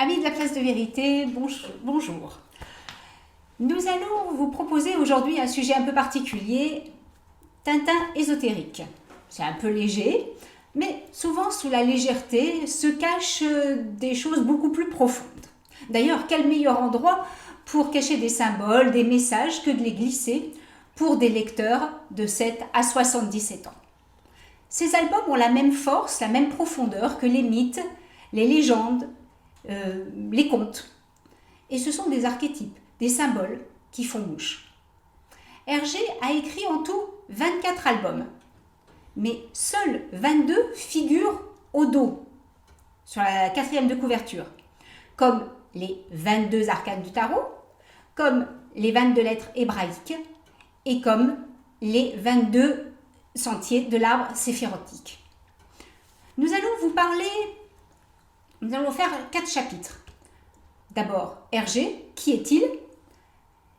Amis de la place de vérité, bonjour. Nous allons vous proposer aujourd'hui un sujet un peu particulier, Tintin ésotérique. C'est un peu léger, mais souvent sous la légèreté se cachent des choses beaucoup plus profondes. D'ailleurs, quel meilleur endroit pour cacher des symboles, des messages que de les glisser pour des lecteurs de 7 à 77 ans. Ces albums ont la même force, la même profondeur que les mythes, les légendes, les contes. Et ce sont des archétypes, des symboles qui font mouche. Hergé a écrit en tout 24 albums, mais seuls 22 figurent au dos, sur la quatrième de couverture, comme les 22 arcanes du tarot, comme les 22 lettres hébraïques et comme les 22 sentiers de l'arbre séphirotique. Nous allons faire 4 chapitres. D'abord, Hergé, qui est-il?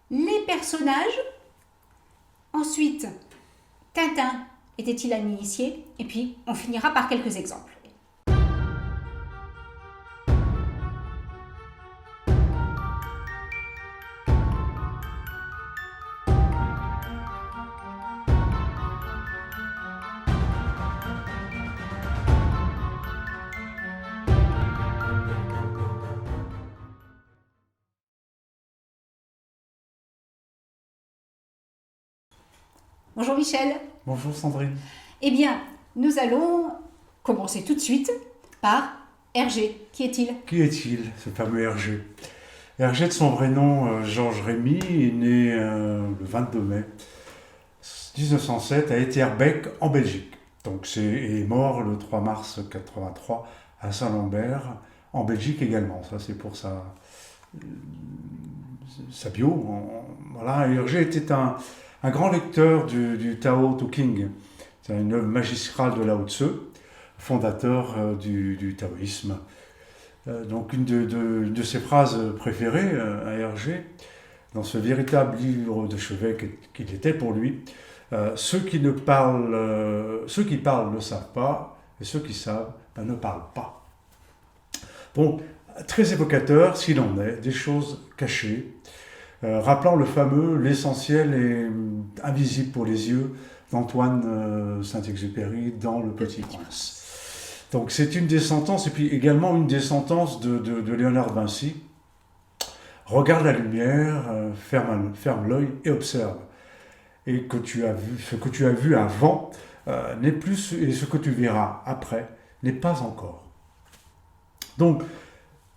Les personnages. Ensuite, Tintin, était-il un initié? Et puis, on finira par quelques exemples. Bonjour Michel. Bonjour Sandrine. Eh bien, nous allons commencer tout de suite par Hergé. Qui est-il? Qui est-il, ce fameux Hergé? Hergé, de son vrai nom, Georges Rémy, est né le 22 mai 1907 à Etterbeek, en Belgique. Donc est mort le 3 mars 83 à Saint-Lambert, en Belgique également. Ça, c'est pour sa bio. Voilà, Hergé était un grand lecteur du Tao Te Ching. C'est une œuvre magistrale de Lao Tzu, fondateur du taoïsme. Donc une de ses phrases préférées à Hergé, dans ce véritable livre de chevet qu'il était pour lui, ceux qui parlent ne savent pas, et ceux qui savent ne parlent pas. Bon, très évocateur, s'il en est, des choses cachées, rappelant le fameux « l'essentiel est invisible pour les yeux » d'Antoine Saint-Exupéry dans Le Petit Prince. Donc c'est une des sentences, et puis également une des sentences de Léonard de Vinci. Regarde la lumière, ferme l'œil et observe. Et ce que tu as vu avant n'est plus, et ce que tu verras après n'est pas encore. Donc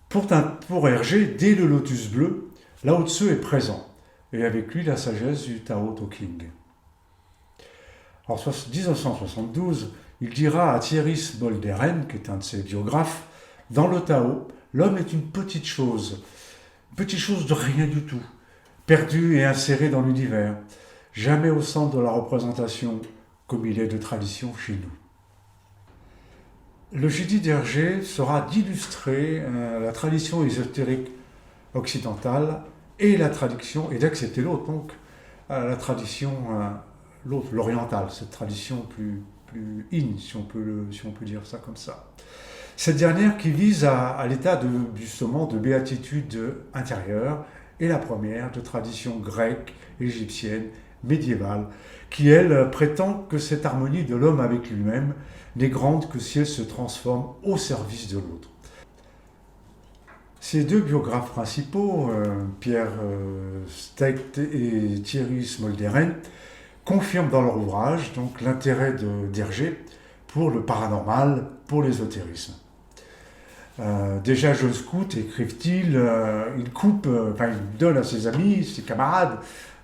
pour Hergé, dès le lotus bleu, Lao Tzu est présent, et avec lui la sagesse du Tao Te Ching. En 1972, il dira à Thierry Smolderen, qui est un de ses biographes, dans le Tao, l'homme est une petite chose de rien du tout, perdue et insérée dans l'univers, jamais au centre de la représentation, comme il est de tradition chez nous. Le jeudi d'Hergé sera d'illustrer la tradition ésotérique occidentale et d'accepter l'autre, donc la tradition l'orientale, cette tradition plus in, si on peut dire ça comme ça. Cette dernière qui vise à l'état justement de béatitude intérieure, et la première de tradition grecque, égyptienne, médiévale, qui elle prétend que cette harmonie de l'homme avec lui-même n'est grande que si elle se transforme au service de l'autre. Ces deux biographes principaux, Pierre Stecht et Thierry Smolderen, confirment dans leur ouvrage donc l'intérêt d'Hergé pour le paranormal, pour l'ésotérisme. Déjà jeune scout, écrivent-ils, il donne à ses amis, ses camarades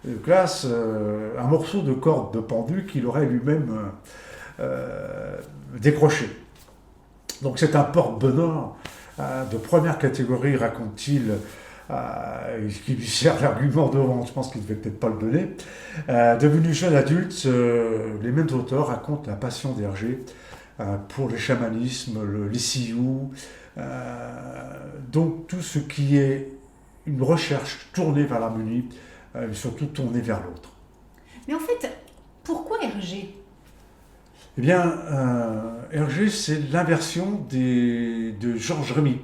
de classe, un morceau de corde de pendu qu'il aurait lui-même décroché. Donc c'est un porte-bonheur de première catégorie, raconte-t-il, qui lui sert d'argument de vente, je pense qu'il ne devait peut-être pas le donner. Devenu jeune adulte, les mêmes auteurs racontent la passion d'Hergé pour le chamanisme, les sioux, donc tout ce qui est une recherche tournée vers l'harmonie, surtout tournée vers l'autre. Mais en fait, pourquoi Hergé? Eh bien, Hergé, c'est l'inversion de Georges Rémy.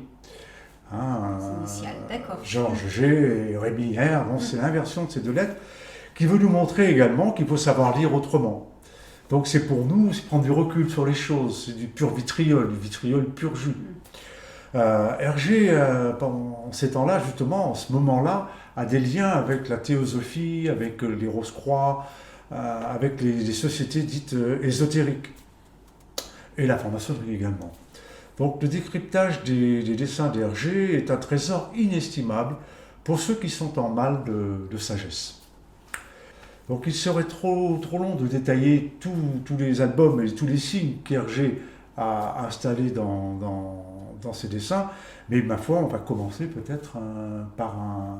Hein, Initial, d'accord. Georges G et Rémi R, bon, c'est l'inversion de ces deux lettres, qui veut nous montrer également qu'il faut savoir lire autrement. Donc c'est pour nous, c'est prendre du recul sur les choses, c'est du vitriol pur jus. Hergé, en ces temps-là, justement, en ce moment-là, a des liens avec la théosophie, avec les Rose-Croix, avec les sociétés dites ésotériques, et la franc-maçonnerie également. Donc le décryptage des dessins d'Hergé est un trésor inestimable pour ceux qui sont en mal de sagesse. Donc il serait trop long de détailler tous les albums et tous les signes qu'Hergé a installés dans ses dessins, mais ma foi, on va commencer peut-être par un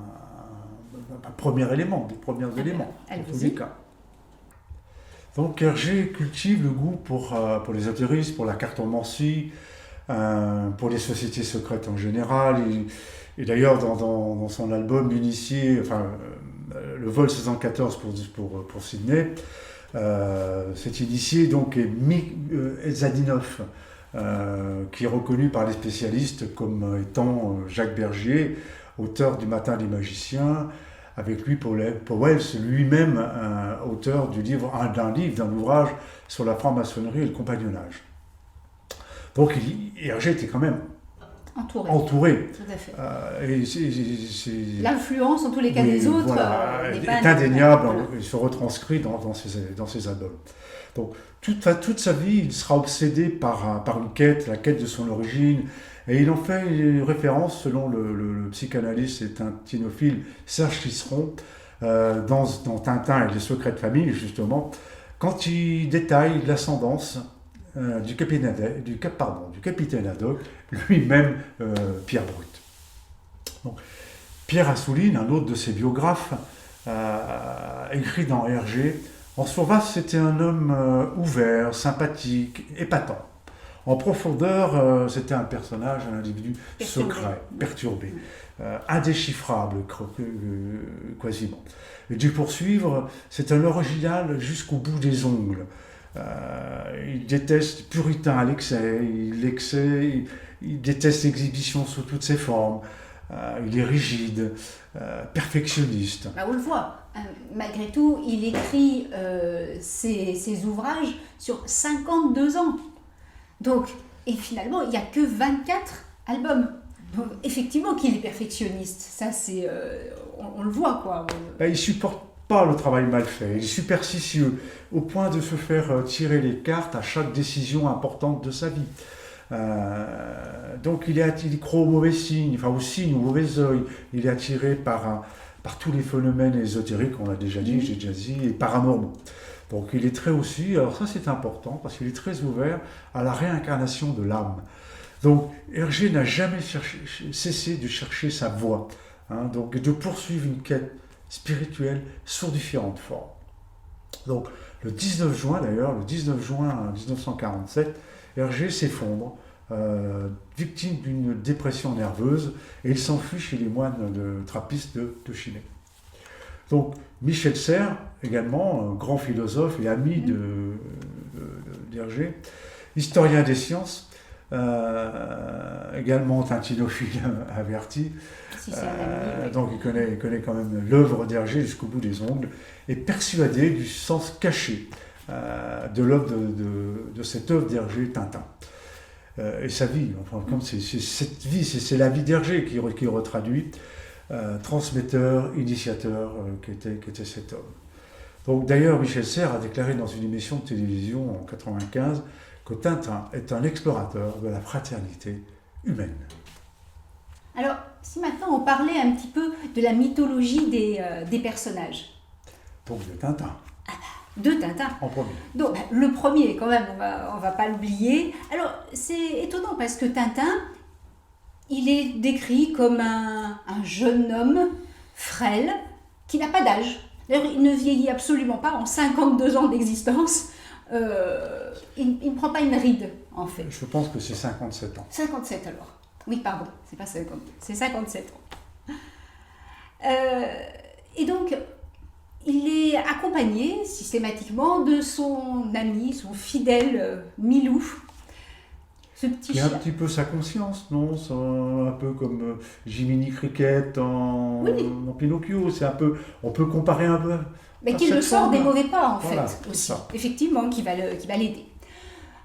premier élément, des premiers éléments, en tous les cas. Donc Hergé cultive le goût pour l'ésotérisme, pour la cartomancie, pour les sociétés secrètes en général. Et d'ailleurs, dans son album Initié, le vol 714 pour Sydney, cet initié donc est Elzadinov, qui est reconnu par les spécialistes comme étant Jacques Bergier, auteur du Matin des magiciens, avec lui Powell, lui-même auteur d'un ouvrage sur la franc-maçonnerie et le compagnonnage. Donc Hergé était quand même entouré. Tout à fait. L'influence, en tous les cas, des autres est indéniable. Voilà. Il se retranscrit dans ses albums. Donc, toute sa vie, il sera obsédé par une quête, la quête de son origine, et il en fait une référence, selon le psychanalyste et tintinophile Serge Tisseron, dans Tintin et les secrets de famille, justement, quand il détaille l'ascendance du capitaine Haddock, lui-même Pierre Brut. Donc, Pierre Assouline, un autre de ses biographes, écrit dans Hergé, en surface, c'était un homme ouvert, sympathique, épatant. En profondeur, c'était un personnage, un individu secret, perturbé, indéchiffrable, quasiment. Et du poursuivre, c'est un original jusqu'au bout des ongles. Il déteste puritain à l'excès, il déteste l'exhibition sous toutes ses formes, il est rigide, perfectionniste. On le voit, malgré tout, il écrit ses ouvrages sur 52 ans. Donc, et finalement, il n'y a que 24 albums. Donc, effectivement qu'il est perfectionniste, ça c'est, on le voit quoi. Il supporte pas le travail mal fait, il est superstitieux, au point de se faire tirer les cartes à chaque décision importante de sa vie. Donc il croit aux mauvais signes, aux signes, aux mauvais œil, il est attiré par tous les phénomènes ésotériques, on l'a déjà dit, j'ai déjà dit, et paranormaux. Donc il est très aussi, alors ça c'est important, parce qu'il est très ouvert à la réincarnation de l'âme. Donc Hergé n'a jamais cessé de chercher sa voie, donc de poursuivre une quête spirituelle sous différentes formes. Donc le 19 juin 1947, Hergé s'effondre, victime d'une dépression nerveuse, et il s'enfuit chez les moines trappistes de Chimay. Donc Michel Serres, également, grand philosophe et ami d'Hergé, historien des sciences, également tintinophile averti, donc il connaît quand même l'œuvre d'Hergé jusqu'au bout des ongles, est persuadé du sens caché de l'œuvre de cette œuvre d'Hergé, Tintin. Et sa vie, comme c'est la vie d'Hergé qui retraduit, transmetteur, initiateur, qui était cet homme. Donc d'ailleurs, Michel Serres a déclaré dans une émission de télévision en 1995 que Tintin est un explorateur de la fraternité humaine. Alors, si maintenant on parlait un petit peu de la mythologie des personnages. Donc de Tintin. De Tintin. En premier. Donc, le premier, quand même, on va pas l'oublier. Alors, c'est étonnant parce que Tintin, il est décrit comme un jeune homme frêle qui n'a pas d'âge. D'ailleurs, il ne vieillit absolument pas en 52 ans d'existence. Il ne prend pas une ride, en fait. Je pense que c'est 57 ans. 57 alors. Oui, pardon, c'est pas 50, c'est 57 ans. Et donc, il est accompagné systématiquement de son ami, son fidèle Milou. ce petit Qui est un chien. petit peu sa conscience, non? C'est un peu comme Jiminy Cricket Oui, en Pinocchio. C'est un peu, on peut comparer un peu mais à qui le cette sort des forme-là. mauvais pas, en Voilà, fait, c'est aussi. ça. Effectivement, qui va l'aider.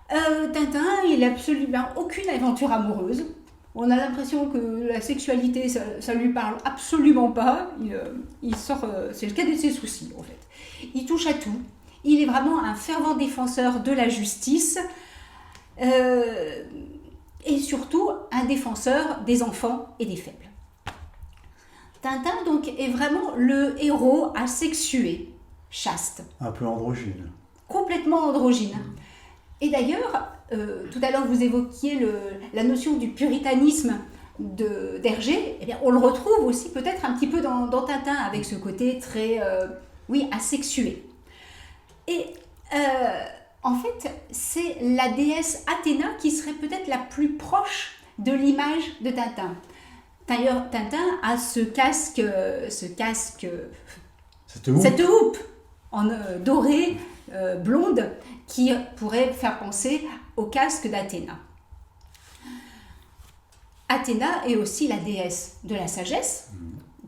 Tintin, il n'a absolument aucune aventure amoureuse. On a l'impression que la sexualité, ça lui parle absolument pas. Il sort, c'est le cas de ses soucis, en fait. Il touche à tout. Il est vraiment un fervent défenseur de la justice et surtout un défenseur des enfants et des faibles. Tintin, donc, est vraiment le héros asexué, chaste, Un peu androgyne. complètement androgyne. Et d'ailleurs, tout à l'heure vous évoquiez la notion du puritanisme d'Hergé, eh bien, on le retrouve aussi peut-être un petit peu dans Tintin, avec ce côté très, oui, asexué. Et en fait, c'est la déesse Athéna qui serait peut-être la plus proche de l'image de Tintin. D'ailleurs, Tintin a ce casque, cette houppe en dorée, blonde, qui pourrait faire penser au casque d'Athéna. Athéna est aussi la déesse de la sagesse,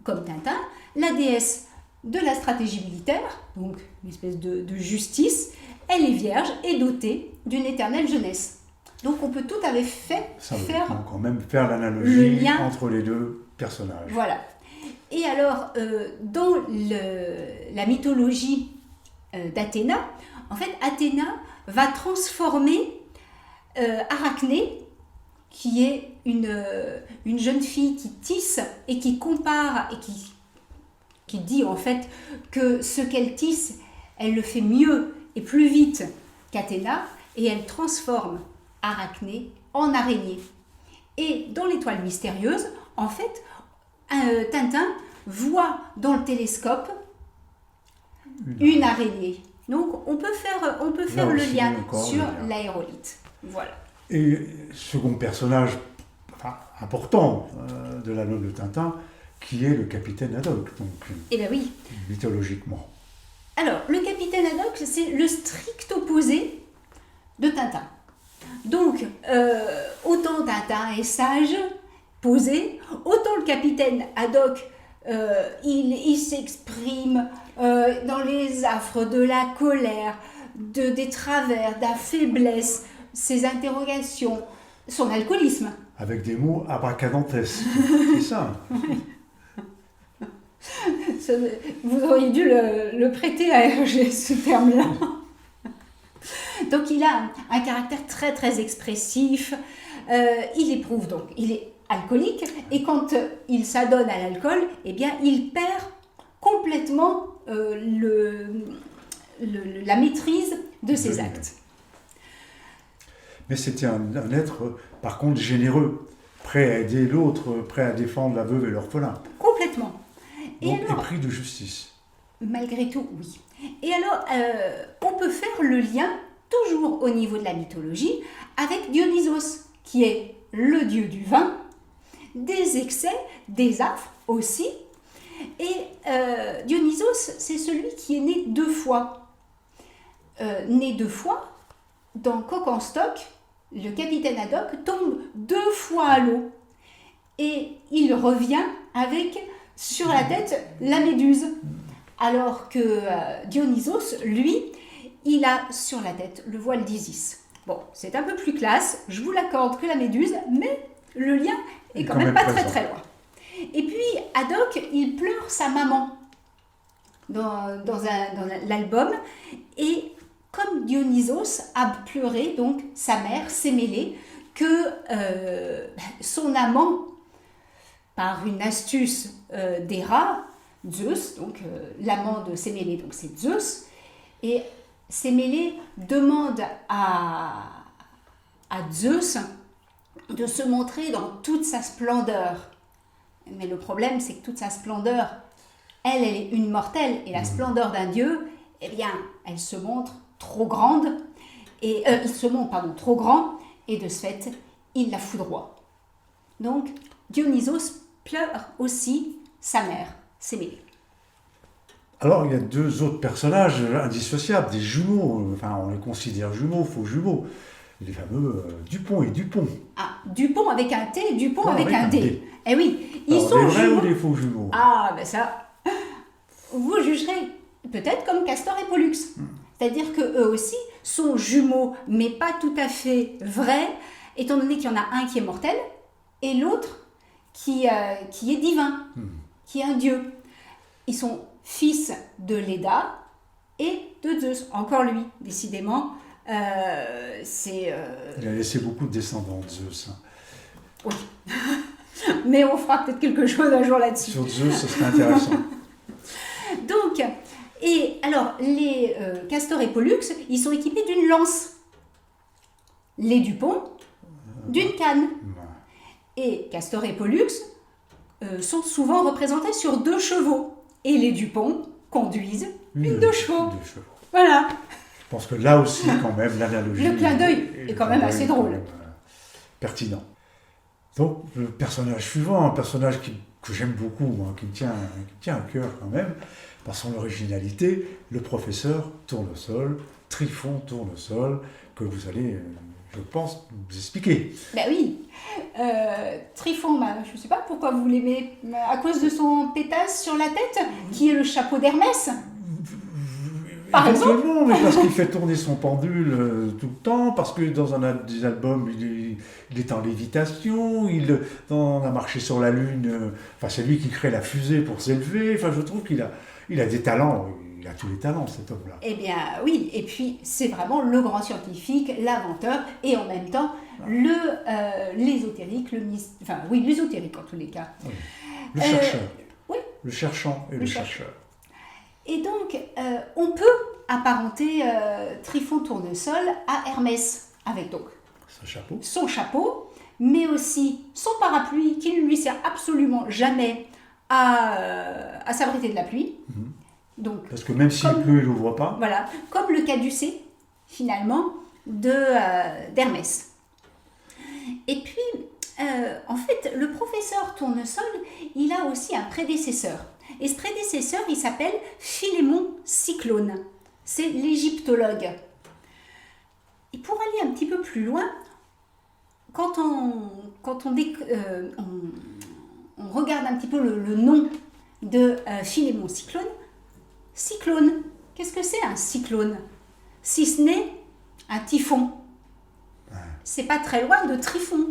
comme Tintin, la déesse de la stratégie militaire, donc une espèce de justice. Elle est vierge et dotée d'une éternelle jeunesse. Donc on peut tout à fait faire quand même faire l'analogie le lien entre les deux personnages. Voilà. Et alors, dans la mythologie d'Athéna, en fait, Athéna va transformer Arachné, qui est une jeune fille qui tisse et qui compare et qui dit en fait que ce qu'elle tisse, elle le fait mieux et plus vite qu'Athéna, et elle transforme Arachné en araignée. Et dans l'étoile mystérieuse, en fait, Tintin voit dans le télescope une araignée. Donc on peut faire le lien sur l'aérolite. Voilà. Et second personnage important de la noble de Tintin, qui est le capitaine Haddock, donc Eh bien oui. mythologiquement. Alors, le capitaine Haddock, c'est le strict opposé de Tintin. Donc, autant Tintin est sage, posé, autant le capitaine Haddock, il s'exprime dans les affres de la colère, des travers, de la faiblesse, ses interrogations, son alcoolisme. Avec des mots abracadantesques, c'est ça. Vous auriez dû le prêter à Hergé, ce terme-là. Donc il a un caractère très très expressif, il éprouve donc, il est alcoolique, et quand il s'adonne à l'alcool, eh bien il perd complètement la maîtrise de ses actes. Mais c'était un être, par contre, généreux, prêt à aider l'autre, prêt à défendre la veuve et l'orphelin. Complètement. Donc épris de justice. Malgré tout, oui. Et alors, on peut faire le lien, toujours au niveau de la mythologie, avec Dionysos, qui est le dieu du vin, des excès, des affres aussi. Et Dionysos, c'est celui qui est né 2 fois. Né 2 fois, dans Coq en stock, le capitaine Haddock tombe 2 fois à l'eau. Et il revient avec, sur la tête, la méduse. Alors que Dionysos, lui, il a sur la tête le voile d'Isis. Bon, c'est un peu plus classe, je vous l'accorde, que la méduse, mais le lien est quand même pas très très loin. Et puis, Haddock, il pleure sa maman dans l'album, et comme Dionysos a pleuré donc sa mère, Sémélé, que son amant, par une astuce d'Héra, Zeus, donc l'amant de Sémélé, donc c'est Zeus, et Sémélé demande à Zeus de se montrer dans toute sa splendeur. Mais le problème, c'est que toute sa splendeur, elle est une mortelle, et la splendeur d'un dieu, eh bien, elle se montre trop grande, et il se montre, trop grand, et de ce fait, il la foudroie. Donc, Dionysos pleure aussi sa mère, Sémélé. Alors, il y a 2 autres personnages indissociables, des jumeaux, enfin, on les considère jumeaux, faux jumeaux. les fameux Dupont et Dupont. Ah, Dupont avec un T, Dupont Ah, avec un D. Eh oui, ils Alors, sont des vrais jumeaux. ou des faux jumeaux? Ah, ben ça, vous jugerez peut-être comme Castor et Pollux. C'est-à-dire qu'eux aussi sont jumeaux, mais pas tout à fait vrais, étant donné qu'il y en a un qui est mortel et l'autre qui est divin, qui est un dieu. Ils sont fils de Léda et de Zeus. Encore lui, décidément, c'est... Il a laissé beaucoup de descendants, Zeus. Hein. Oui. Mais on fera peut-être quelque chose un jour là-dessus. Sur Zeus, ce serait intéressant. Donc, et alors, les Castor et Pollux, ils sont équipés d'une lance. Les Dupont, d'une canne. Et Castor et Pollux sont souvent représentés sur 2 chevaux. Et les Dupont conduisent une de chevaux. Voilà. Je pense que là aussi, quand même, l'analogie... Le clin d'œil est quand même assez drôle. Pertinent. Donc, le personnage suivant, un personnage que j'aime beaucoup, moi, qui me tient à cœur quand même, par son originalité, le professeur Tournesol, Trifon Tournesol, que vous allez, je pense, vous expliquer. Ben oui. Trifon, je ne sais pas pourquoi vous l'aimez. À cause de son pétasse sur la tête, qui est le chapeau d'Hermès. Par exemple. Mais parce qu'il fait tourner son pendule tout le temps, parce que dans un des albums, il est en lévitation, on a marché sur la Lune, c'est lui qui crée la fusée pour s'élever, je trouve qu'il a des talents, il a tous les talents cet homme-là. Eh bien oui, et puis c'est vraiment le grand scientifique, l'inventeur, et en même temps l'ésotérique, l'ésotérique en tous les cas. Oui. Le chercheur. Oui. Le cherchant et le chercheur. Et donc, on peut apparenter Trifon Tournesol à Hermès, avec donc son chapeau, mais aussi son parapluie qui ne lui sert absolument jamais à s'abriter de la pluie. Donc, parce que même s'il pleut, il ne l'ouvre pas. Voilà, comme le caducée, finalement, d'Hermès. Et puis, en fait, le professeur Tournesol, il a aussi un prédécesseur. Et ce prédécesseur, il s'appelle Philémon Cyclone. C'est l'égyptologue. Et pour aller un petit peu plus loin, quand on regarde un petit peu le nom de Philémon Cyclone, cyclone, qu'est-ce que c'est un cyclone? Si ce n'est un typhon. Ouais. C'est pas très loin de Trifon.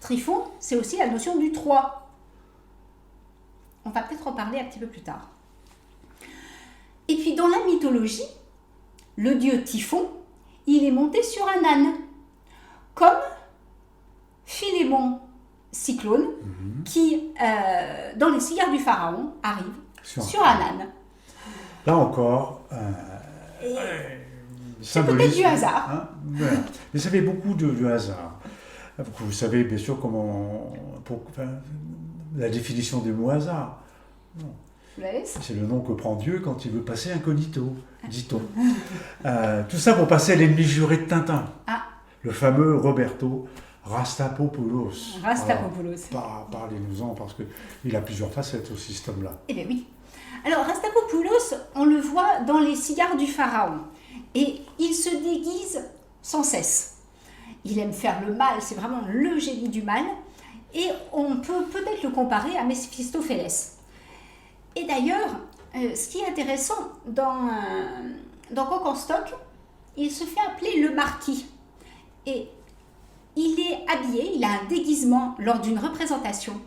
Trifon, c'est aussi la notion du 3. On va peut-être en parler un petit peu plus tard. Et puis dans la mythologie, le dieu Typhon, il est monté sur un âne, comme Philémon Cyclone, qui, dans les cigares du pharaon, arrive sur un âne. Là encore, c'est peut-être du hasard. Hein, voilà. Mais ça fait beaucoup de hasard. Vous savez bien sûr la définition du mot hasard. C'est le nom que prend Dieu quand il veut passer incognito, dit-on. Tout ça pour passer à l'ennemi juré de Tintin, le fameux Roberto Rastapopoulos. Rastapopoulos. Parlez-nous-en, parce qu'il a plusieurs facettes aussi, cet homme-là. Eh bien oui. Alors, Rastapopoulos, on le voit dans les cigares du pharaon. Et il se déguise sans cesse. Il aime faire le mal, c'est vraiment le génie du mal. Et on peut peut-être le comparer à Méphistophélès. Et d'ailleurs, ce qui est intéressant, dans Coq en stock, il se fait appeler le marquis. Et il est habillé, il a un déguisement lors d'une représentation.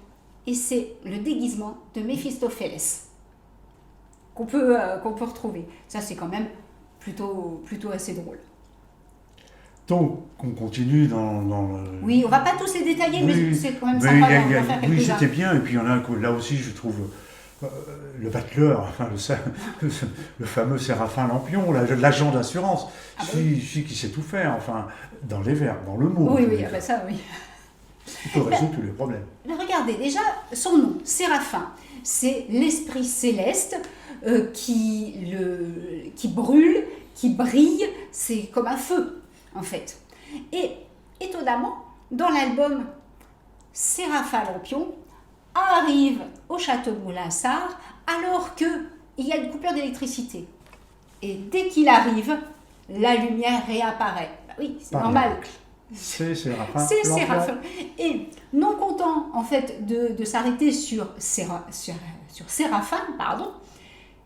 Et c'est le déguisement de Méphistophélès qu'on peut retrouver. Ça, c'est quand même plutôt assez drôle. Donc, on continue dans Oui, on ne va pas tous les détailler, mais c'est quand même sympa d'en faire quelques-uns. Oui, c'était bien. Et puis, il y en a un, là aussi, je trouve, le battleur, le fameux Séraphin Lampion, l'agent d'assurance, celui qui sait tout faire, dans les verbes, dans le mot. Oui, ça, oui. Il peut résoudre tous les problèmes. Mais regardez, déjà, son nom, Séraphin, c'est l'esprit céleste qui brûle, qui brille, c'est comme un feu, en fait. Et étonnamment, dans l'album Séraphin Lampion arrive au château de Moulinsart alors qu'il y a une coupure d'électricité. Et dès qu'il arrive, la lumière réapparaît. oui, c'est Pas normal. C'est Séraphin. C'est Lampion. Séraphin. Et non content en fait de s'arrêter sur Séraphin, pardon,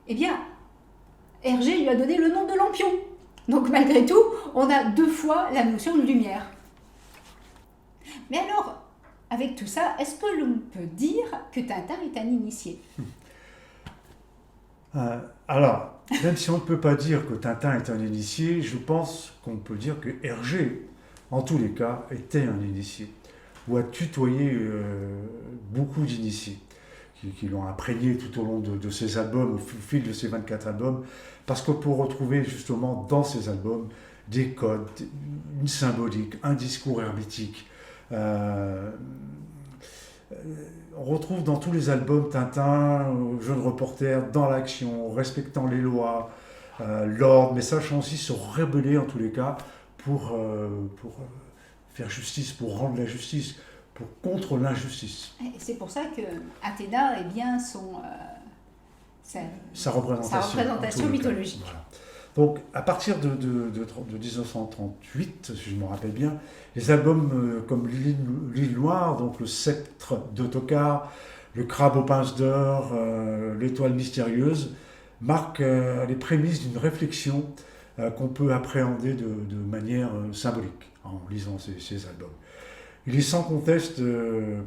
eh bien, Hergé lui a donné le nom de Lampion. Donc malgré tout, on a 2 fois la notion de lumière. Mais alors, avec tout ça, est-ce que l'on peut dire que Tintin est un initié? Alors, même si on ne peut pas dire que Tintin est un initié, je pense qu'on peut dire que Hergé, en tous les cas, était un initié, ou a tutoyé beaucoup d'initiés, qui l'ont imprégné tout au long de ses albums, au fil de ses 24 albums, parce qu'on peut retrouver justement dans ces albums des codes, une symbolique, un discours hermétique. On retrouve dans tous les albums Tintin, jeune reporter, dans l'action, respectant les lois, l'ordre, mais sachant aussi se rebeller en tous les cas pour faire justice, pour rendre la justice, contre l'injustice. Et c'est pour ça que Athéna est bien sa représentation mythologique. Voilà. Donc, à partir de 1938, si je me rappelle bien, les albums comme L'île Noire, donc Le Sceptre d'Ottokar, Le Crabe aux pinces d'or, L'Étoile mystérieuse, marquent les prémices d'une réflexion qu'on peut appréhender de manière symbolique en lisant ces albums. Il est sans conteste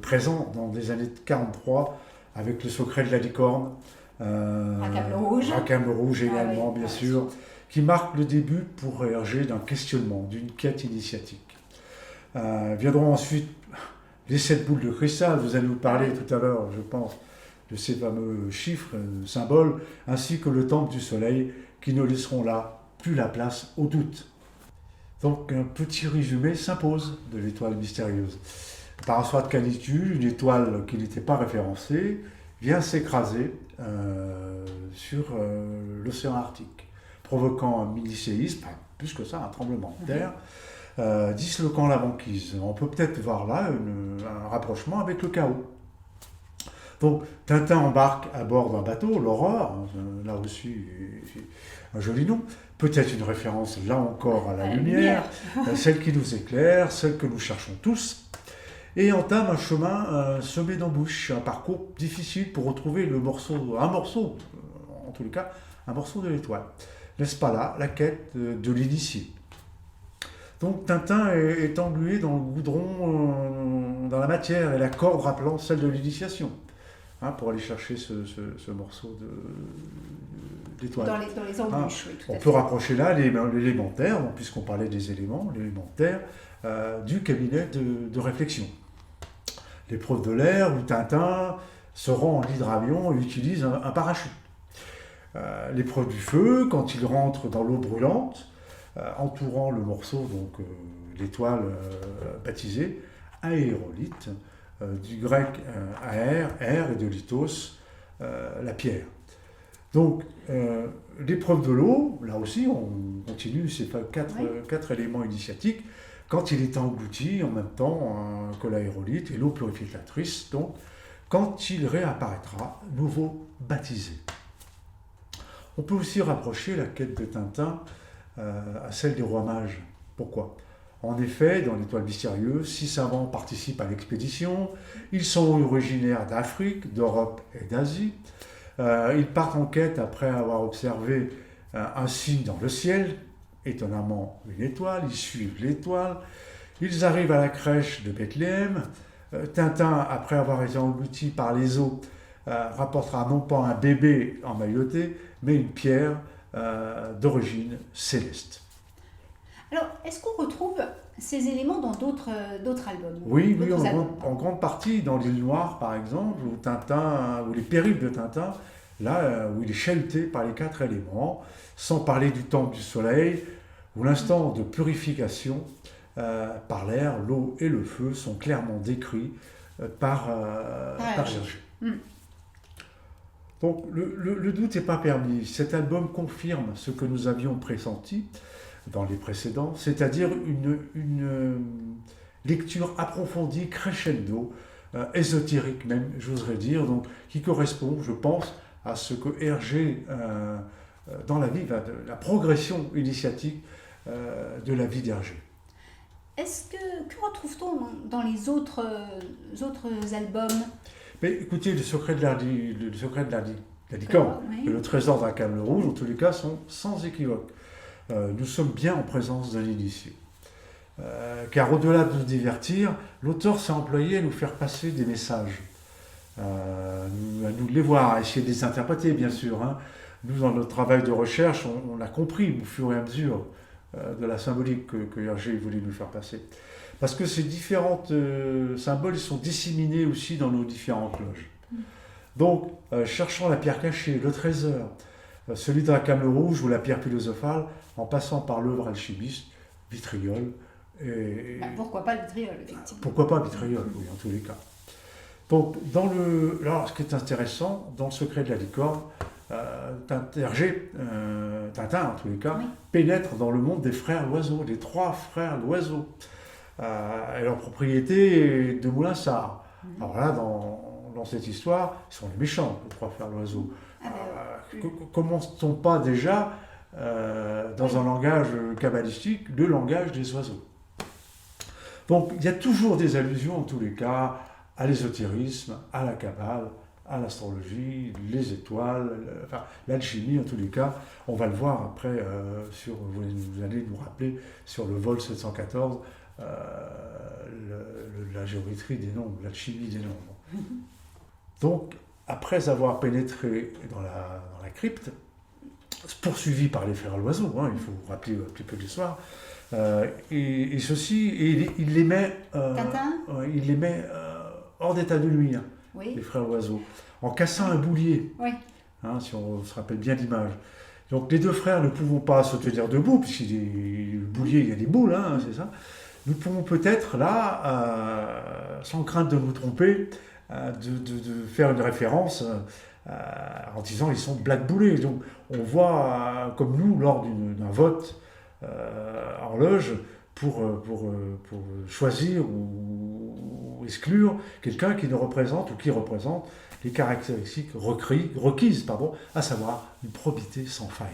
présent dans les années 1943 avec Le Secret de la licorne, Rackham le Rouge également, bien sûr, qui marque le début pour Hergé d'un questionnement, d'une quête initiatique. Viendront ensuite les 7 boules de cristal, vous allez nous parler tout à l'heure, je pense, de ces fameux chiffres, symboles, ainsi que le temple du soleil, qui ne laisseront là plus la place au doute. Donc un petit résumé s'impose de l'étoile mystérieuse. Par un soir de canicule, une étoile qui n'était pas référencée vient s'écraser sur l'océan Arctique, provoquant un mini-séisme, plus que ça, un tremblement de terre, disloquant la banquise. On peut peut-être voir là un rapprochement avec le chaos. Donc Tintin embarque à bord d'un bateau, l'Aurore, là aussi un joli nom, peut-être une référence là encore à la lumière, celle qui nous éclaire, celle que nous cherchons tous, et entame un chemin semé d'embûches, un parcours difficile pour retrouver un morceau, en tous les cas, un morceau de l'étoile. N'est-ce pas là la quête de l'initié? Donc Tintin est englué dans le goudron, dans la matière, et la corde rappelant celle de l'initiation, pour aller chercher ce morceau d'étoile. Dans les embûches, oui, tout à fait. On peut rapprocher là l'élémentaire, puisqu'on parlait des éléments, l'élémentaire, du cabinet de réflexion. L'épreuve de l'air, où Tintin se rend en hydravion et utilise un parachute. L'épreuve du feu, quand il rentre dans l'eau brûlante, entourant le morceau, donc l'étoile baptisée aérolite, du grec aer, et de lithos, la pierre. Donc, l'épreuve de l'eau, là aussi, on continue ces 4 éléments initiatiques, quand il est englouti en même temps que l'aérolite et l'eau purificatrice, donc quand il réapparaîtra, nouveau baptisé. On peut aussi rapprocher la quête de Tintin à celle des rois mages. Pourquoi ? En effet, dans l'Étoile mystérieuse, 6 savants participent à l'expédition. Ils sont originaires d'Afrique, d'Europe et d'Asie. Ils partent en quête après avoir observé un signe dans le ciel, étonnamment une étoile. Ils suivent l'étoile. Ils arrivent à la crèche de Bethléem. Tintin, après avoir été englouti par les eaux, rapportera non pas un bébé emmailloté, mais une pierre d'origine céleste. Alors, est-ce qu'on retrouve ces éléments dans d'autres albums? Oui, en grande partie, dans l'île Noire, par exemple, ou les périples de Tintin, là où il est chahuté par les 4 éléments, sans parler du temple du soleil, où l'instant de purification par l'air, l'eau et le feu sont clairement décrits par Hergé. Donc le doute n'est pas permis. Cet album confirme ce que nous avions pressenti dans les précédents, c'est-à-dire une lecture approfondie, crescendo, ésotérique même, j'oserais dire, donc, qui correspond, je pense, à ce que Hergé, dans la vie, la progression initiatique de la vie d'Hergé. Que retrouve-t-on dans les autres albums? Mais écoutez, le secret de la licorne Oui. et le trésor d'un câble rouge, en tous les cas, sont sans équivoque. Nous sommes bien en présence d'un initié. Car au-delà de nous divertir, l'auteur s'est employé à nous faire passer des messages, à nous les voir, à essayer de les interpréter, bien sûr. Hein. Nous, dans notre travail de recherche, on a compris au fur et à mesure de la symbolique que Hergé voulait nous faire passer. Parce que ces différents symboles sont disséminés aussi dans nos différentes loges. Donc, cherchant la pierre cachée, le trésor, celui de la câble rouge ou la pierre philosophale, en passant par l'œuvre alchimiste, vitriol. Pourquoi pas le vitriol, effectivement. Pourquoi pas vitriol, oui, en tous les cas. Donc, alors, ce qui est intéressant, dans le secret de la licorne, Hergé, Tintin en tous les cas, pénètre dans le monde des frères Loiseau, des 3 frères Loiseau, et leur propriété de Moulinsart. Alors là, dans cette histoire, ils sont les méchants, les 3 frères Loiseau. Commence-t-on pas déjà, dans un langage kabbalistique, le langage des oiseaux? Donc, il y a toujours des allusions, en tous les cas, à l'ésotérisme, à la Kabbale, à l'astrologie, les étoiles, l'alchimie en tous les cas. On va le voir après, vous allez nous rappeler sur le vol 714, la géométrie des nombres, l'alchimie des nombres. Donc, après avoir pénétré dans la crypte, poursuivi par les frères Loiseau, hein, il faut vous rappeler un petit peu l'histoire, et il les met, hors d'état de nuire, les frères Loiseau, en cassant un boulier, hein, si on se rappelle bien l'image. Donc les 2 frères ne pouvant pas se tenir debout, puisqu'il y a le boulier, il y a des boules, hein, c'est ça. Nous pouvons peut-être là, sans crainte de nous tromper, de faire une référence en disant ils sont blackboulés. Donc on voit, comme nous, lors d'un vote en loge, pour choisir ou exclure quelqu'un qui représente les caractéristiques requises, à savoir une probité sans faille.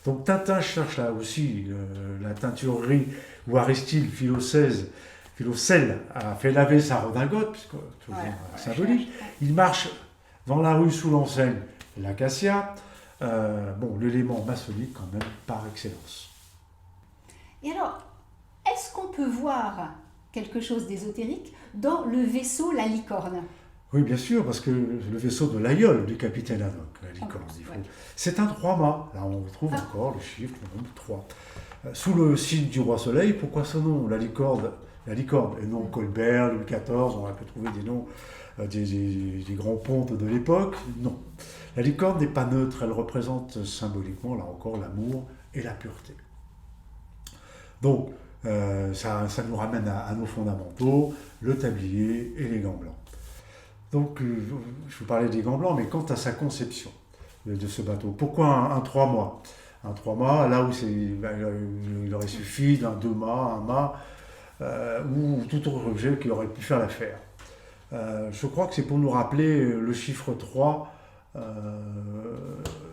Donc Tintin cherche là aussi la teinturerie où Aristide Philocèle a fait laver sa redingote, puisque toujours symbolique. Il marche dans la rue sous l'enseigne l'Acacia, l'élément maçonnique quand même par excellence. Et alors, est-ce qu'on peut voir quelque chose d'ésotérique dans le vaisseau La Licorne? Oui, bien sûr, parce que le vaisseau de l'aïeul du capitaine Haddock, la licorne, c'est un 3-mâts. Là, on retrouve encore le chiffre, le nombre 3. Sous le signe du roi Soleil, pourquoi ce nom, la licorne, et non Colbert, Louis XIV, on aurait pu trouver des noms des grands pontes de l'époque. Non. La licorne n'est pas neutre, elle représente symboliquement, là encore, l'amour et la pureté. Donc, ça nous ramène à nos fondamentaux, le tablier et les gants blancs. Donc, je vous parlais des gants blancs, mais quant à sa conception de ce bateau, pourquoi un 3-mâts? Un 3-mâts, là où il aurait suffi d'un 2-mâts, un mât, ou tout autre objet qui aurait pu faire l'affaire. Je crois que c'est pour nous rappeler le chiffre 3,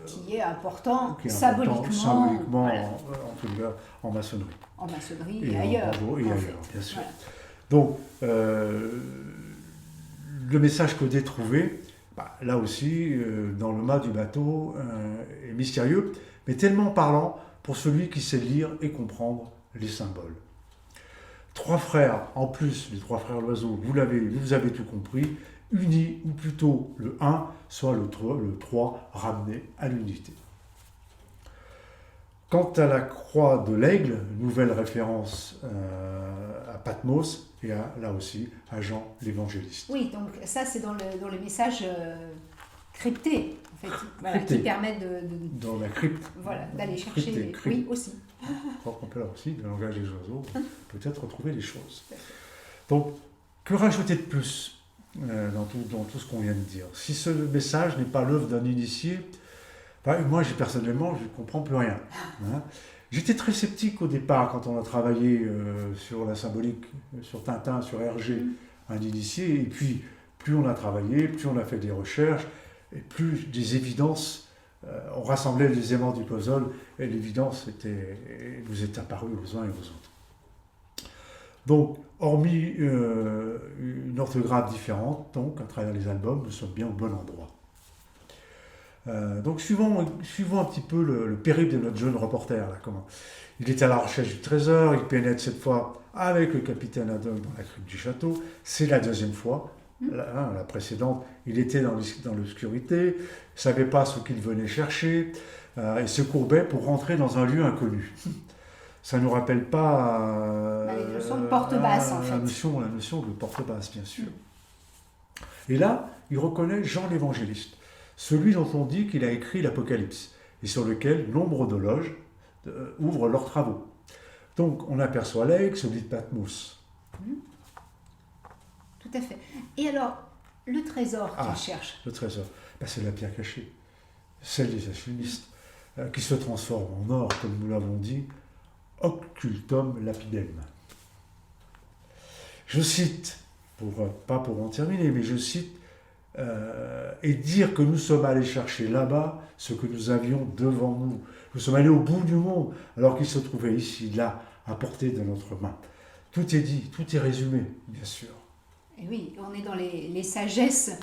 qui est important symboliquement voilà. En tout cas en maçonnerie. En maçonnerie et ailleurs. Bien sûr. Voilà. Donc, le message codé trouvé, là aussi, dans le mât du bateau, est mystérieux, mais tellement parlant pour celui qui sait lire et comprendre les symboles. 3 frères, en plus, les 3 frères Loiseau, vous avez tout compris, unis, ou plutôt le 1, soit le 3 ramené à l'unité. Quant à la croix de l'aigle, nouvelle référence à Patmos et là aussi à Jean l'évangéliste. Oui, donc ça c'est dans le message crypté, en fait, qui permet dans la crypte. Voilà, d'aller chercher. Oui, aussi. Je crois qu'on peut là aussi, le langage des oiseaux, peut-être retrouver les choses. Donc, que rajouter de plus dans tout ce qu'on vient de dire? Si ce message n'est pas l'œuvre d'un initié, moi, personnellement, je ne comprends plus rien. Hein. J'étais très sceptique au départ quand on a travaillé sur la symbolique, sur Tintin, sur Hergé, un initié, et puis plus on a travaillé, plus on a fait des recherches, et plus des évidences, on rassemblait les éléments du puzzle, et l'évidence nous est apparue aux uns et aux autres. Donc, hormis une orthographe différente, donc à travers les albums, nous sommes bien au bon endroit. Donc, suivons un petit peu le périple de notre jeune reporter. Là, il est à la recherche du trésor, il pénètre cette fois avec le capitaine Haddock dans la crypte du château. C'est la deuxième fois. La précédente, il était dans l'obscurité, ne savait pas ce qu'il venait chercher, et se courbait pour rentrer dans un lieu inconnu. Ça ne nous rappelle pas la notion de porte-basse, en fait. La notion de porte-basse, bien sûr. Et là, il reconnaît Jean l'Évangéliste, celui dont on dit qu'il a écrit l'Apocalypse, et sur lequel nombre de loges ouvrent leurs travaux. Donc, on aperçoit l'aigle, celui de Patmos. Tout à fait. Et alors, le trésor qu'il cherche. Le trésor, c'est la pierre cachée, celle des alchimistes, qui se transforme en or, comme nous l'avons dit, occultum lapidem. Je cite, pas pour en terminer, mais je cite, et dire que nous sommes allés chercher là-bas ce que nous avions devant nous. Nous sommes allés au bout du monde, alors qu'il se trouvait ici, là, à portée de notre main. Tout est dit, tout est résumé, bien sûr. Et oui, on est dans les sagesses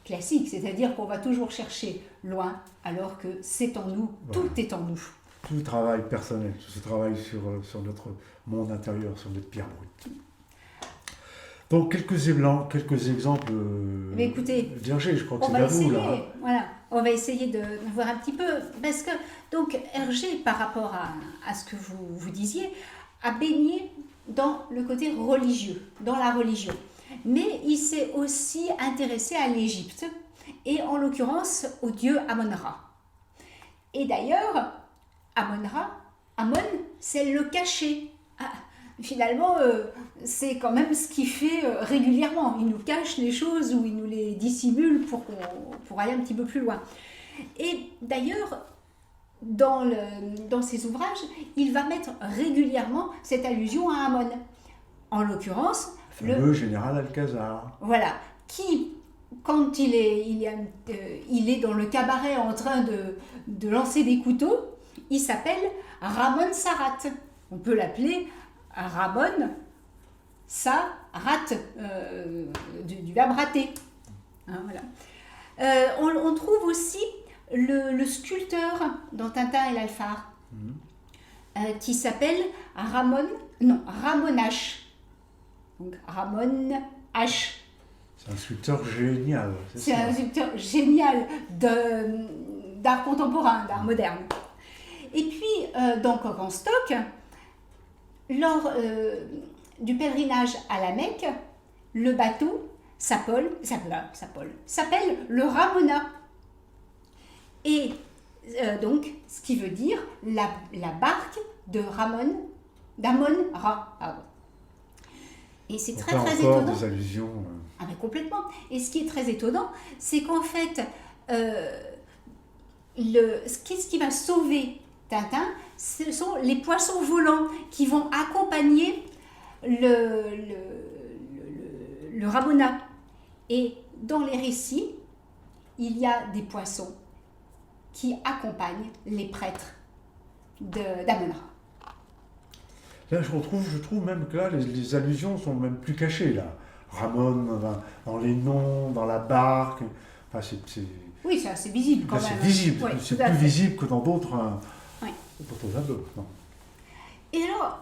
classiques, c'est-à-dire qu'on va toujours chercher loin, alors que c'est en nous, tout est en nous. Tout le travail personnel, tout ce travail sur notre monde intérieur, sur notre pierre brute. Donc, quelques exemples d'Hergé, je crois que c'est à vous, là. Voilà, on va essayer de voir un petit peu, parce que, donc, Hergé, par rapport à ce que vous disiez, a baigné dans le côté religieux, dans la religion. Mais il s'est aussi intéressé à l'Égypte, et en l'occurrence au dieu Amon-Ra. Et d'ailleurs, Amon, c'est le cachet. Finalement, c'est quand même ce qu'il fait régulièrement. Il nous cache les choses ou il nous les dissimule pour aller un petit peu plus loin. Et d'ailleurs, dans ses ouvrages, il va mettre régulièrent cette allusion à Amon. En l'occurrence, le général Alcazar. Voilà, qui, quand il est dans le cabaret en train de lancer des couteaux, il s'appelle Ramon Sarat. On peut l'appeler Ramon Sarat, du verbe rater. Hein, voilà. On trouve aussi le sculpteur dans Tintin et l'Alphard, qui s'appelle Ramon H. Donc Ramon H. C'est un sculpteur génial. C'est un sculpteur génial d'art contemporain, d'art moderne. Et puis, dans Coq en stock, lors du pèlerinage à la Mecque, le bateau s'appelle le Ramona. Et donc, ce qui veut dire la barque d'Amon-Ra. Et c'est très étonnant. Des allusions. Ah mais complètement. Et ce qui est très étonnant, c'est qu'en fait, ce qui va sauver Tintin, ce sont les poissons volants qui vont accompagner le Ramona. Et dans les récits, il y a des poissons qui accompagnent les prêtres d'Amon-Ra. Là, je trouve même que là, les allusions sont même plus cachées, là. Ramon, dans les noms, dans la barque. Enfin, oui, c'est assez visible quand même. C'est visible, oui, c'est plus visible que dans d'autres albums. Et alors,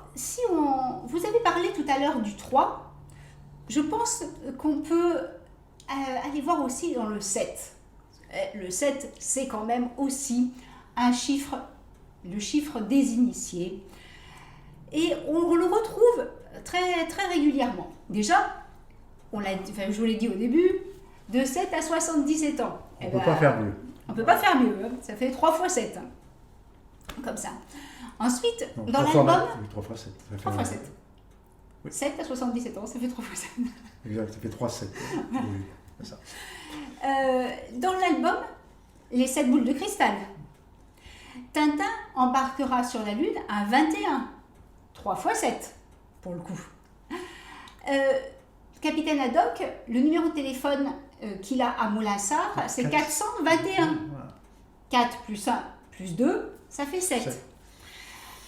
vous avez parlé tout à l'heure du 3, je pense qu'on peut aller voir aussi dans le 7. Le 7, c'est quand même aussi le chiffre des initiés. Et on le retrouve très, très régulièrement. Déjà, je vous l'ai dit au début, de 7 à 77 ans. On ne peut pas faire mieux. On ne peut pas faire mieux, hein. Ça fait 3 fois 7. Comme ça. Ensuite, dans l'album... 3 fois 7. 3 fois 7. Oui. 7 à 77 ans, ça fait 3 fois 7. Exact, ça fait 3 7. Oui, c'est ça. Dans l'album, les 7 boules de cristal, Tintin embarquera sur la Lune à 21. 3 fois 7, pour le coup. Capitaine Haddock, le numéro de téléphone qu'il a à Moulinsart, c'est 421. 4 plus 1 plus 2, ça fait 7.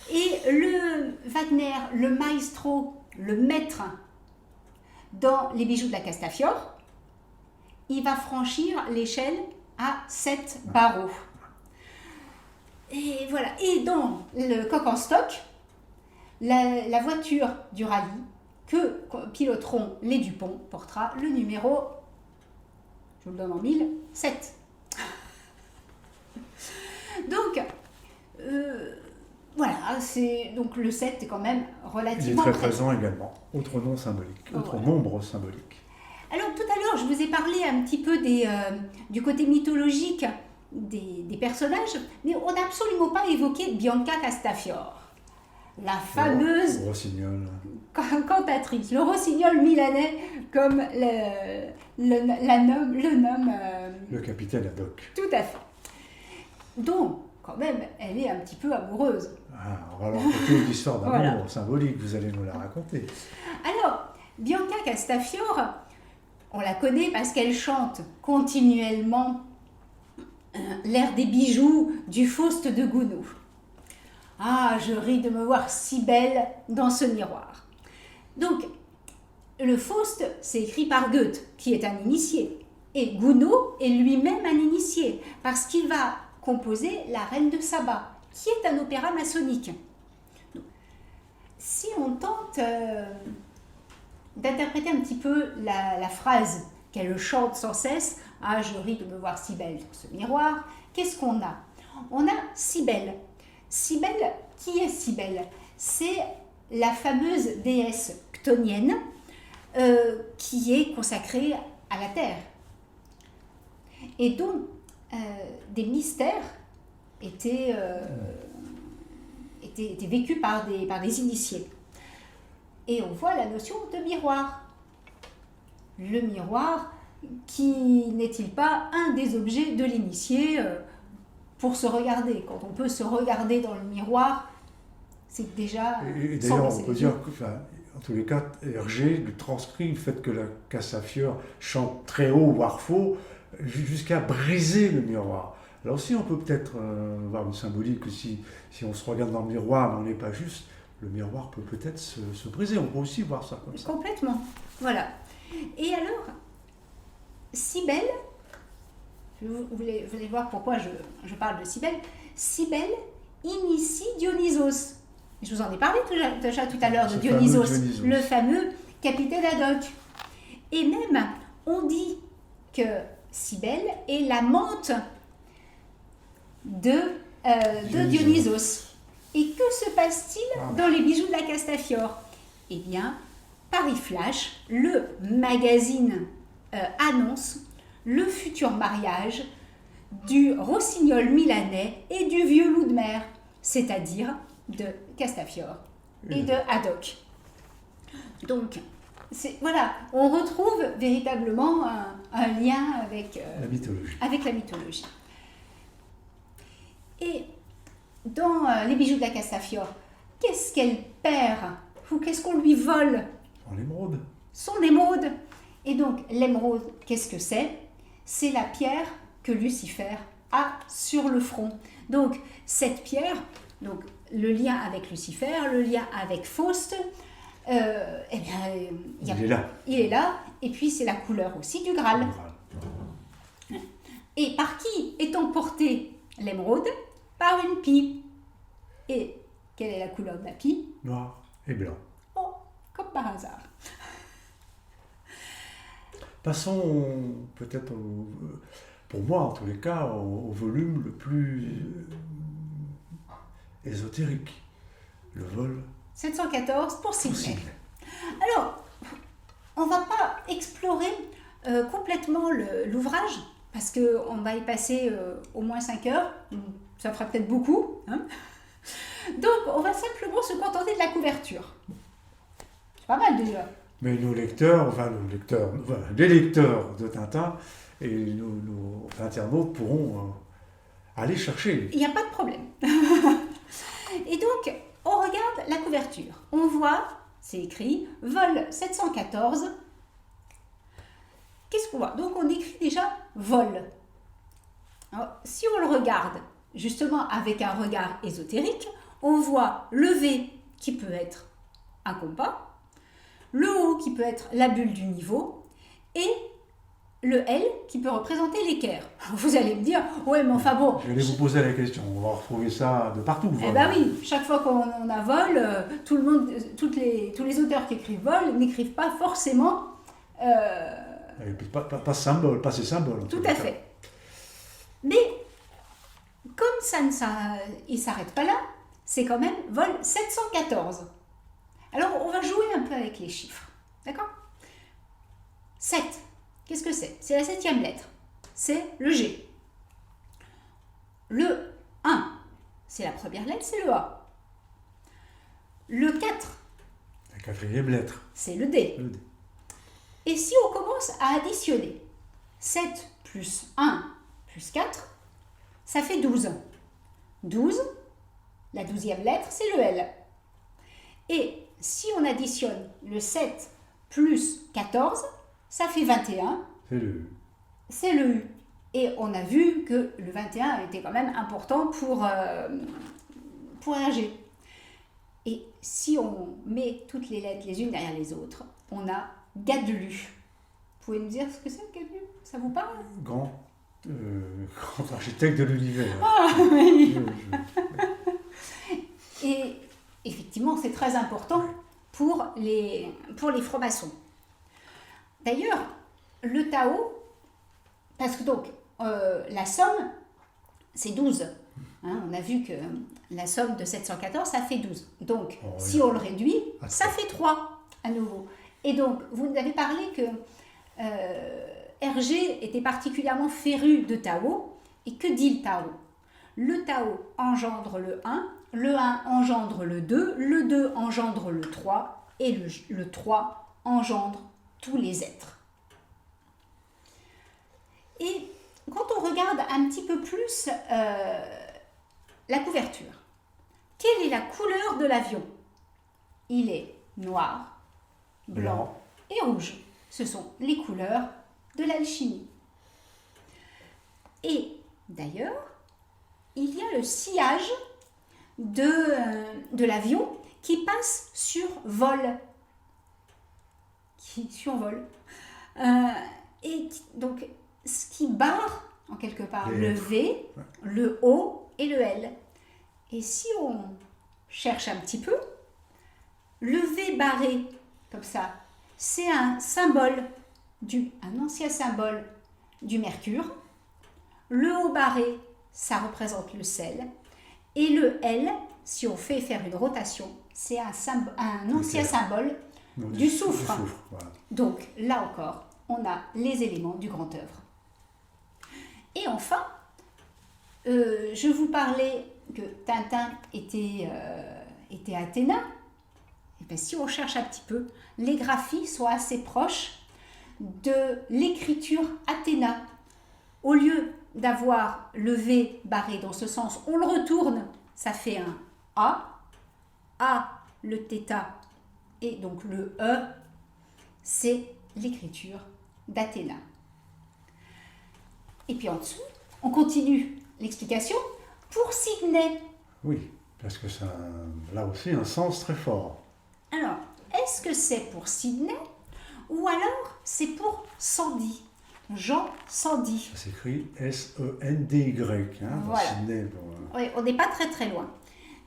Et le Wagner, le maestro le mettre dans les bijoux de la Castafiore, il va franchir l'échelle à 7 barreaux. Et voilà. Et dans le coq en stock, la voiture du rallye que piloteront les Dupont portera le numéro, je vous le donne en 1000, 7. Donc, voilà, donc le 7 est quand même relativement Il est très présent également. Autre nom symbolique, autre nombre symbolique. Alors tout à l'heure, je vous ai parlé un petit peu du côté mythologique des personnages, mais on n'a absolument pas évoqué Bianca Castafiore, la fameuse le rossignol. Cantatrice, le rossignol milanais, comme le nomme le capitaine Haddock. Tout à fait. Donc, quand même, elle est un petit peu amoureuse. Ah, on va leur raconter une histoire d'amour symbolique, vous allez nous la raconter. Alors, Bianca Castafiore, on la connaît parce qu'elle chante continuellement l'air des bijoux du Faust de Gounod. Ah, je ris de me voir si belle dans ce miroir. Donc, le Faust, c'est écrit par Goethe, qui est un initié. Et Gounod est lui-même un initié, parce qu'il va composer La Reine de Saba, qui est un opéra maçonnique. Donc, si on tente d'interpréter un petit peu la phrase qu'elle chante sans cesse, « Ah, je ris de me voir si belle dans ce miroir », qu'est-ce qu'on a? On a Cybèle. Cybèle, qui est Cybèle? C'est la fameuse déesse chtonienne qui est consacrée à la terre. Et donc, des mystères étaient vécus par des initiés. Et on voit la notion de miroir. Le miroir, qui n'est-il pas un des objets de l'initié pour se regarder? Quand on peut se regarder dans le miroir, c'est déjà... Et d'ailleurs, on peut dire que, en tous les cas, Hergé lui transcrit le fait que la Castafiore chante très haut, voire faux, jusqu'à briser le miroir. Là aussi, on peut peut-être voir une symbolique que si on se regarde dans le miroir, mais on n'est pas juste, le miroir peut peut-être se briser. On peut aussi voir ça comme ça. Complètement. Voilà. Et alors, Cybèle, vous voulez voir pourquoi je parle de Cybèle. Cybèle initie Dionysos. Je vous en ai parlé déjà tout à l'heure de Dionysos, le fameux capitaine Haddock. Et même, on dit que Cybèle est l'amante de Dionysos. Et que se passe-t-il dans les bijoux de la Castafiore? Eh bien, Paris Flash, le magazine annonce le futur mariage du rossignol milanais et du vieux loup de mer, c'est-à-dire de Castafiore et de Haddock. Donc, voilà, on retrouve véritablement un lien avec la mythologie. Et dans les bijoux de la Castafiore, qu'est-ce qu'elle perd ou qu'est-ce qu'on lui vole? Son émeraude. Et donc, l'émeraude, qu'est-ce que c'est? C'est la pierre que Lucifer a sur le front. Donc, cette pierre, donc, le lien avec Lucifer, le lien avec Faust, eh bien, il est là. Et puis, c'est la couleur aussi du Graal. Et par qui est emportée l'émeraude? Par une pie. Et quelle est la couleur de la pie? Noir et blanc. Oh, comme par hasard. Passons peut-être, pour moi en tous les cas, au volume le plus ésotérique, le vol 714 pour Sidney. Alors, on ne va pas explorer complètement l'ouvrage, parce qu'on va y passer au moins 5 heures, ça fera peut-être beaucoup. Hein. Donc, on va simplement se contenter de la couverture. C'est pas mal déjà. Mais les lecteurs de Tintin et nos internautes pourront aller chercher. Il n'y a pas de problème. Et donc, on regarde la couverture. On voit, c'est écrit, vol 714. Qu'est-ce qu'on voit? Donc, on écrit déjà vol. Alors, si on le regarde justement avec un regard ésotérique, on voit le V qui peut être un compas, le O qui peut être la bulle du niveau et le L qui peut représenter l'équerre. Vous allez me dire, ouais, mais enfin bon. Je vais vous poser la question. On va retrouver ça de partout. Eh bien oui, chaque fois qu'on a vol, tout le monde, tous les auteurs qui écrivent vol n'écrivent pas forcément. Et puis pas symbole, pas ces symboles. Tout à fait. Mais comme il ne s'arrête pas là, c'est quand même vol 714. Alors on va jouer un peu avec les chiffres. D'accord ? 7. Qu'est-ce que c'est ? C'est la 7e lettre. C'est le G. Le 1, c'est la première lettre, c'est le A. Le 4, La 4e lettre. c'est le D. Le D. Et si on commence à additionner 7 plus 1 plus 4, ça fait 12. 12, la 12e lettre, c'est le L. Et si on additionne le 7 plus 14, ça fait 21. C'est le U. C'est le U. Et on a vu que le 21 était quand même important pour RG. Et si on met toutes les lettres les unes derrière les autres, on a Gadelu. Vous pouvez me dire ce que c'est, Gadelu ? Ça vous parle ? Grand architecte de l'univers. Ah oui. Et effectivement, c'est très important pour les francs-maçons. D'ailleurs, le Tao, parce que donc, la somme, c'est 12. Hein, on a vu que la somme de 714, ça fait 12. Donc, si on le réduit, ça fait 3 à nouveau. Et donc, vous avez parlé que Hergé était particulièrement féru de Tao. Et que dit le Tao ? Le Tao engendre le 1 engendre le 2 engendre le 3, et le 3 engendre tous les êtres. Et quand on regarde un petit peu plus la couverture, quelle est la couleur de l'avion ? Il est noir, blanc et rouge. Ce sont les couleurs de l'alchimie. Et d'ailleurs, il y a le sillage de l'avion qui passe sur vol. Qui survole. Donc, ce qui barre, en quelque part, le V, le O et le L. Et si on cherche un petit peu, le V barré, comme ça, c'est un symbole, un ancien symbole du mercure. Le O barré, ça représente le sel. Et le L, si on fait faire une rotation, c'est un ancien symbole du soufre. Voilà. Donc, là encore, on a les éléments du grand œuvre. Et enfin, je vous parlais que Tintin était Athéna. Et bien, si on cherche un petit peu, les graphies sont assez proches de l'écriture Athéna. Au lieu d'avoir le V barré dans ce sens, on le retourne, ça fait un A, le θ et donc le E, c'est l'écriture d'Athéna. Et puis en dessous, on continue l'explication pour Sidney. Oui, parce que ça a là aussi un sens très fort. Alors, est-ce que c'est pour Sidney ou alors c'est pour Sandy ? Jean Sandy. Ça s'écrit S-E-N-D-Y. Voilà. Sidney, Oui, on n'est pas très très loin.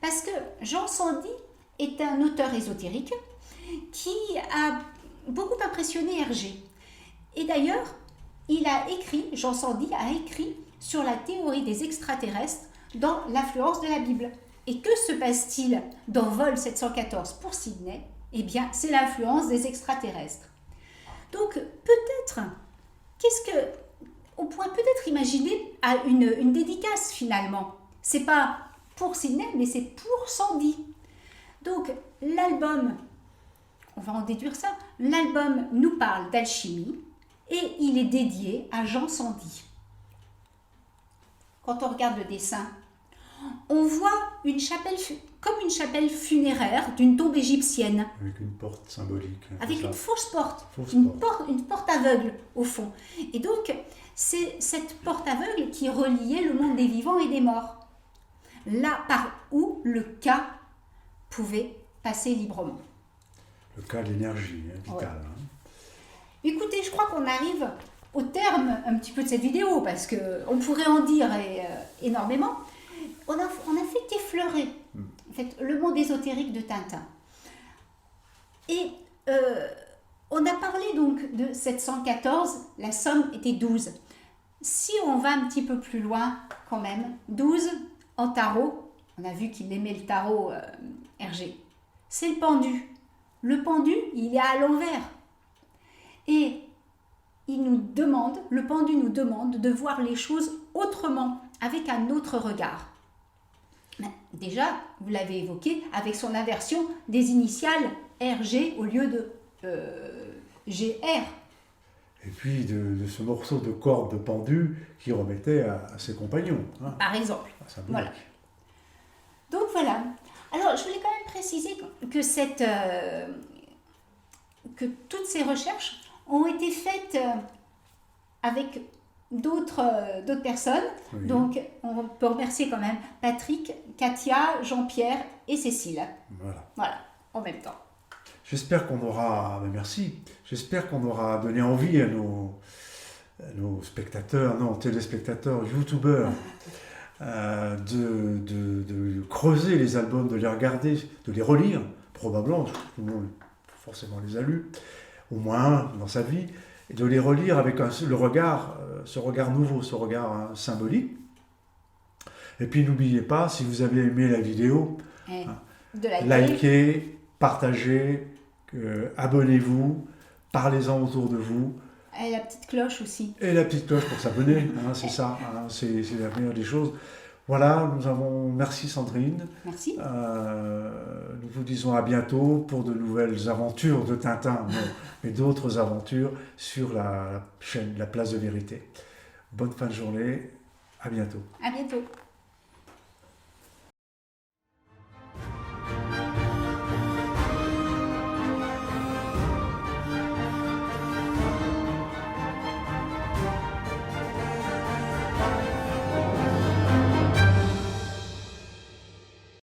Parce que Jean Sandy est un auteur ésotérique qui a beaucoup impressionné Hergé. Et d'ailleurs, Jean Sandy a écrit sur la théorie des extraterrestres dans l'influence de la Bible. Et que se passe-t-il dans Vol 714 pour Sidney ? Eh bien, c'est l'influence des extraterrestres. Donc, peut-être, on pourrait peut-être imaginer à une dédicace finalement. C'est pas pour Sidney, mais c'est pour Sandy. Donc, l'album, on va en déduire ça, l'album nous parle d'alchimie et il est dédié à Jean Sandy. Quand on regarde le dessin, on voit une chapelle, comme une chapelle funéraire d'une tombe égyptienne. Avec une porte symbolique. Avec une fausse porte. Une porte aveugle, au fond. Et donc, c'est cette porte aveugle qui reliait le monde des vivants et des morts. Là, par où le K pouvait passer librement. le cas de l'énergie vitale. Ouais. Hein. Écoutez, je crois qu'on arrive au terme un petit peu de cette vidéo, parce qu'on pourrait en dire énormément. On a fait qu'effleurer en fait, le monde ésotérique de Tintin. Et on a parlé donc de 714, la somme était 12. Si on va un petit peu plus loin quand même, 12 en tarot, on a vu qu'il aimait le tarot Hergé, c'est le pendu. Le pendu, il est à l'envers. Et le pendu nous demande de voir les choses autrement, avec un autre regard. Déjà, vous l'avez évoqué, avec son inversion des initiales RG au lieu de GR. Et puis de ce morceau de corde de pendu qui remettait à ses compagnons. Hein. Par exemple. Symbolique. Voilà. Donc voilà. Alors, je voulais quand même préciser que toutes ces recherches ont été faites avec d'autres personnes. Oui. Donc, on peut remercier quand même Patrick, Katia, Jean-Pierre et Cécile. Voilà, en même temps. J'espère qu'on aura, merci, j'espère qu'on aura donné envie à nos spectateurs, non, téléspectateurs, youtubeurs, de creuser les albums, de les regarder, de les relire, probablement, tout le monde forcément les a lus, au moins dans sa vie, et de les relire avec le regard, ce regard nouveau, ce regard symbolique. Et puis n'oubliez pas, si vous avez aimé la vidéo, de likez, partagez, abonnez-vous, parlez-en autour de vous. Et la petite cloche aussi. Et la petite cloche pour s'abonner, c'est ça, c'est la meilleure des choses. Voilà, merci Sandrine. Merci. Nous vous disons à bientôt pour de nouvelles aventures de Tintin, mais d'autres aventures sur la chaîne La Place de Vérité. Bonne fin de journée, à bientôt. À bientôt.